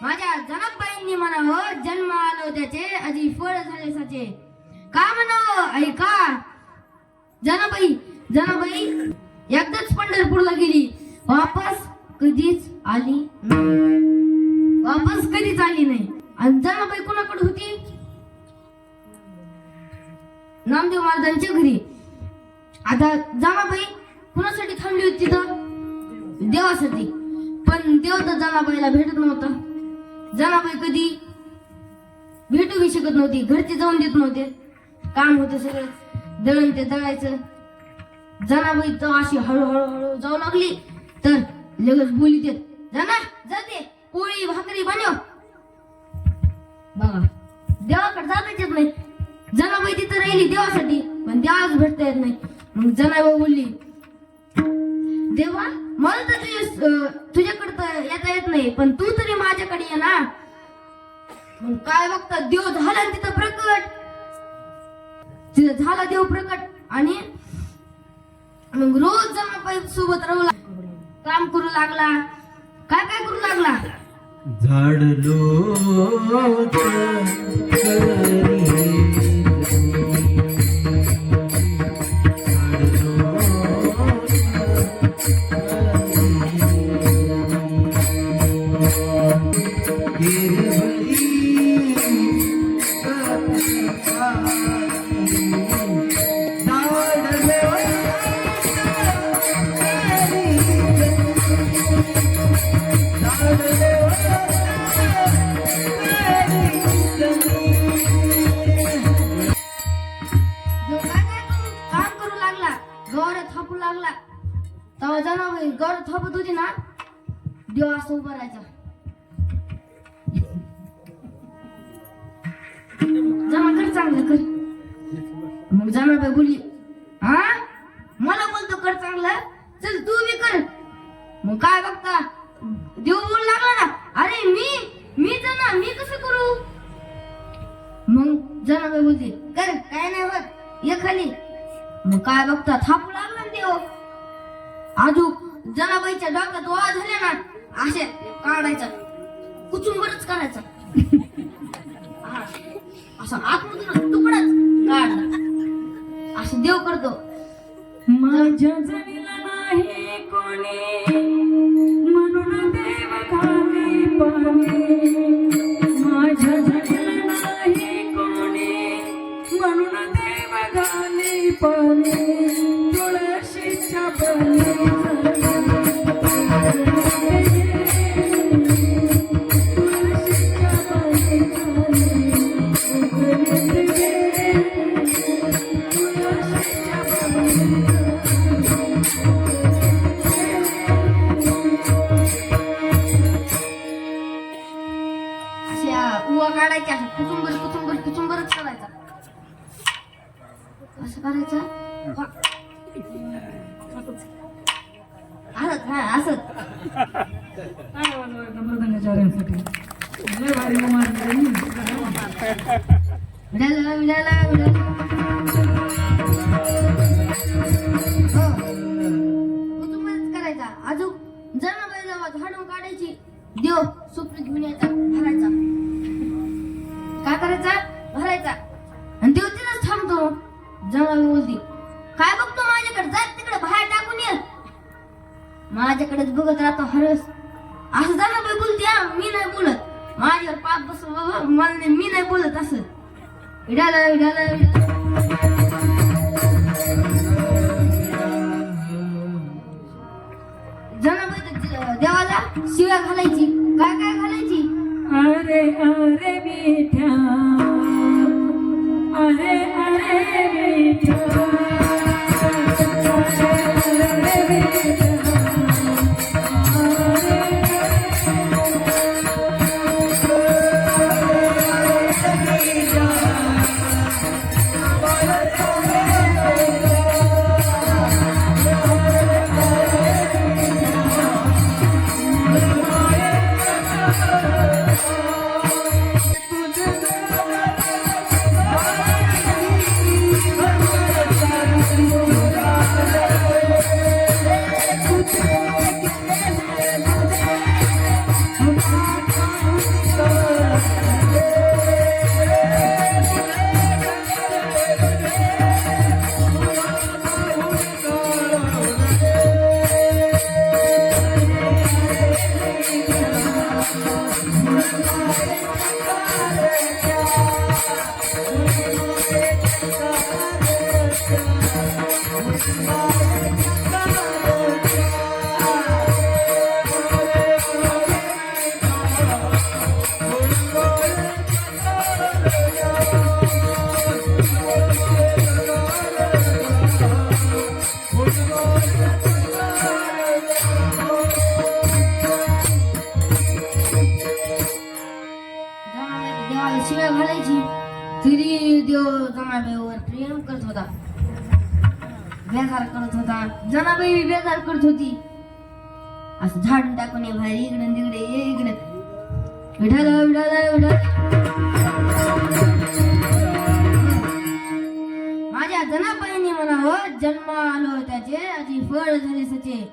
माझ्या जनाबाईंनी म्हणावं जन्म आलो त्याचे आधी फळ झाले साचे का म्हणावं ऐका जनाबाई जनाबाई एकदाच पंढरपूरला गेली वापस कधीच आली नाही वापस कधीच आली नाही आणि जनाबाई कोणाकडे होती नामदेव महाराजांच्या घरी आता जनाबाई कुणासाठी थांबली होती तिथं देवासाठी पण देव तर जनाबाईला भेटत नव्हता जनाबाई कधी भेटू बी शकत नव्हती घरचे जाऊन देत नव्हते काम होतं सगळं दळण ते दळायचं जनाबाई तर अशी हळूहळू जाऊ लागली तर लगेच बोली देत जना जाते पोळी भाकरी बनव बघा देवाकडे जाताच येत नाही जनाबाई तिथं राहिली देवासाठी पण देवाच भेटता येत नाही मग जनाबाई बोलली देवा मला तर तुझ्याकडे तर येता येत नाही पण तू तरी माझ्याकडे ये ना मग काय बघता देव झाला तिथं प्रकट तिथं झाला देव प्रकट आणि मग रोज जनाबाई सोबत राहू काम करू लागला काय काय करू लागला झाडलो तेव्हा जनाबाई गौर थापत होती ना देव असं उभा राहायचा जमा कर चांगलं कर मग जनाबाई बोलली हा मला बोलतो कर चांगलं चल तू बी कर मग काय बघता देव बोलू लागला ना अरे मी जना मी कसं करू मग जनाबाई बोलते कर काय नाही होत ये खाली मग काय बघता थापू लागला ना देव आजूक जनाबाईच्या डोक्यात वाळ झाले ना असे काढायचा कुचुंबरच काढायचा असं आतमधून तुकडाच काढ असं देव करतो माझ्या जणीला नाही कोणी म्हणून देव खाली पाणी माझ्या जणीला नाही कोणी म्हणून देव खाली पाणी तुळशीच्या बली उवा काढायचा कुचुंबरच करायचा असं करायचं असत मृदंगाच्या वाऱ्यांसाठी लय भारी मारली कुचुंबरच करायचा अजून जनाबाई जेव्हा झाडून काढायची देव सुपरी घेऊन यायचा भरायचा काय करायचा भरायचा आणि देव तिथंच थांबतो जनाबाई बोलती काय बघतो माझ्याकडे जात तिकडे बाहेर टाकून ये माझ्याकडेच बघत राहतो हरस असं जनाबाई बोलते मी नाही बोलत माझ्यावर पाप बस मी नाही बोलत असं विडाला जनाबाई देवाला शिव्या घालायची काय घालायची अरे अरे बेटा अरे अरे बेटा शिव्या घालायची तरी देव जनाबाईवर प्रेम करत होता, बेजार करत होता. जनाबाई बेजार करत होती. असं झाडून टाकून ये बाहेर, इकडे तिकडे ये इकडे, विठाला विठाला विठाला. माझ्या जनाबाईने म्हणावं, जन्म आलो त्याचे आधी फळ झाले सचे.